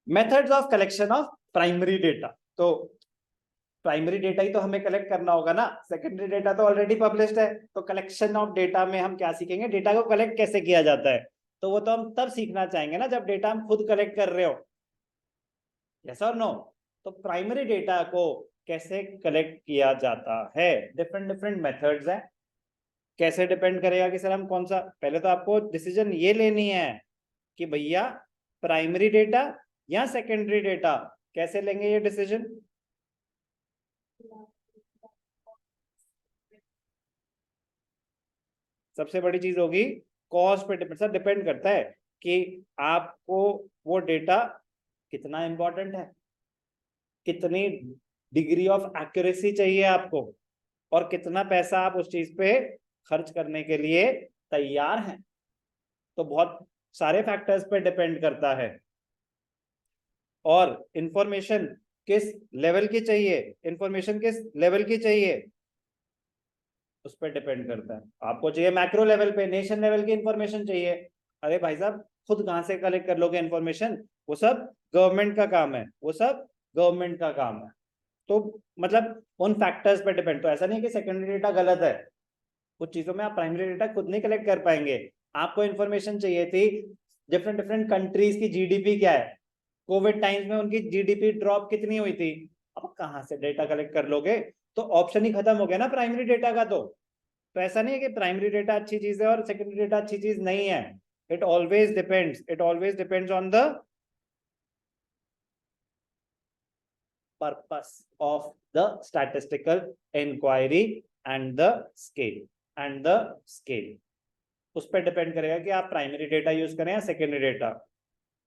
Methods of collection of primary data. तो primary data ही तो हमें कलेक्ट करना होगा ना, सेकेंडरी डेटा तो ऑलरेडी पब्लिश्ड है। तो कलेक्शन ऑफ डेटा में हम क्या सीखेंगे, डेटा को कलेक्ट कैसे किया जाता है। तो वो तो हम तब सीखना चाहेंगे ना जब डेटा हम खुद कलेक्ट कर रहे हो, यस और नो। तो प्राइमरी डेटा को कैसे कलेक्ट किया जाता है, डिफरेंट डिफरेंट मेथड्स हैं। कैसे डिपेंड करेगा कि सर हम कौन सा, पहले तो आपको डिसीजन ये लेनी है कि भैया प्राइमरी डेटा या सेकेंडरी डेटा, कैसे लेंगे ये डिसीजन। सबसे बड़ी चीज होगी कॉस्ट पे डिपेंड, सर डिपेंड करता है कि आपको वो डेटा कितना इंपॉर्टेंट है, कितनी डिग्री ऑफ एक्यूरेसी चाहिए आपको, और कितना पैसा आप उस चीज पे खर्च करने के लिए तैयार हैं। तो बहुत सारे फैक्टर्स पे डिपेंड करता है। और इंफॉर्मेशन किस लेवल की चाहिए, इंफॉर्मेशन किस लेवल की चाहिए उस पर डिपेंड करता है। आपको चाहिए मैक्रो लेवल पे, नेशन लेवल की इंफॉर्मेशन चाहिए, अरे भाई साहब खुद कहां से कलेक्ट कर लोगे इंफॉर्मेशन, वो सब गवर्नमेंट का काम है, वो सब गवर्नमेंट का काम है। तो मतलब उन फैक्टर्स पे डिपेंड। तो ऐसा नहीं कि सेकेंडरी डेटा गलत है, कुछ चीजों में आप प्राइमरी डेटा खुद नहीं कलेक्ट कर पाएंगे। आपको इन्फॉर्मेशन चाहिए थी डिफरेंट डिफरेंट कंट्रीज की जीडीपी क्या है, कोविड टाइम्स में उनकी जीडीपी ड्रॉप कितनी हुई थी, अब कहां से डेटा कलेक्ट कर लोगे। तो ऑप्शन ही खत्म हो गया ना प्राइमरी डेटा का। तो ऐसा नहीं है कि प्राइमरी डेटा अच्छी चीज है और सेकेंडरी डेटा अच्छी चीज नहीं है। It always depends on the purpose of the statistical inquiry and the scale उस पर डिपेंड करेगा कि आप प्राइमरी डेटा यूज करें या सेकेंडरी डेटा।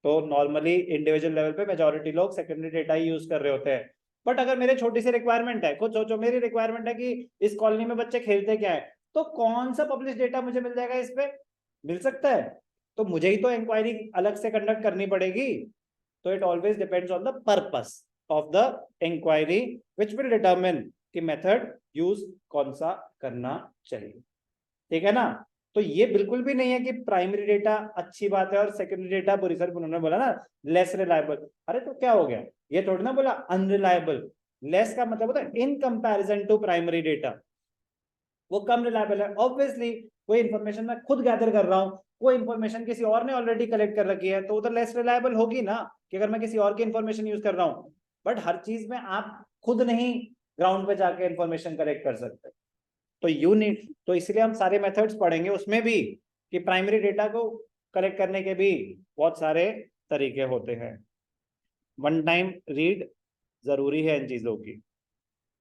तो नॉर्मली इंडिविजुअल लेवल पे मेजॉरिटी लोग सेकेंडरी डेटा ही यूज कर रहे होते हैं। बट अगर मेरे छोटी सी रिक्वायरमेंट है, खुद सोचो मेरी रिक्वायरमेंट है कि इस कॉलोनी में बच्चे खेलते क्या है, तो कौन सा पब्लिश डेटा मुझे मिल जाएगा इस पे, मिल सकता है। तो मुझे ही तो इंक्वायरी अलग से कंडक्ट करनी पड़ेगी। तो it always depends on the purpose of the inquiry which will determine कि मेथड यूज कौन सा करना चाहिए। ठीक है ना। तो ये बिल्कुल भी नहीं है कि प्राइमरी डेटा अच्छी बात है और सेकेंडरी डेटा बुरी। सर उन्होंने बोला ना लेस रिलायबल, अरे तो क्या हो गया, ये थोड़ी ना बोला अनरिलायबल। लेस का मतलब होता है in comparison to primary data, वो कम रिलायबल है। ऑब्वियसली कोई इंफॉर्मेशन मैं खुद गैदर कर रहा हूँ, कोई इंफॉर्मेशन किसी और ने ऑलरेडी कलेक्ट कर रखी है, तो उधर लेस रिलायबल होगी ना कि अगर मैं किसी और की इंफॉर्मेशन यूज कर रहा हूँ। बट हर चीज में आप खुद नहीं ग्राउंड पे जाके इंफॉर्मेशन कलेक्ट कर सकते। तो यूनिट, तो इसलिए हम सारे मेथड्स पढ़ेंगे उसमें भी कि प्राइमरी डेटा को कलेक्ट करने के भी बहुत सारे तरीके होते हैं। वन टाइम रीड जरूरी है इन चीजों की।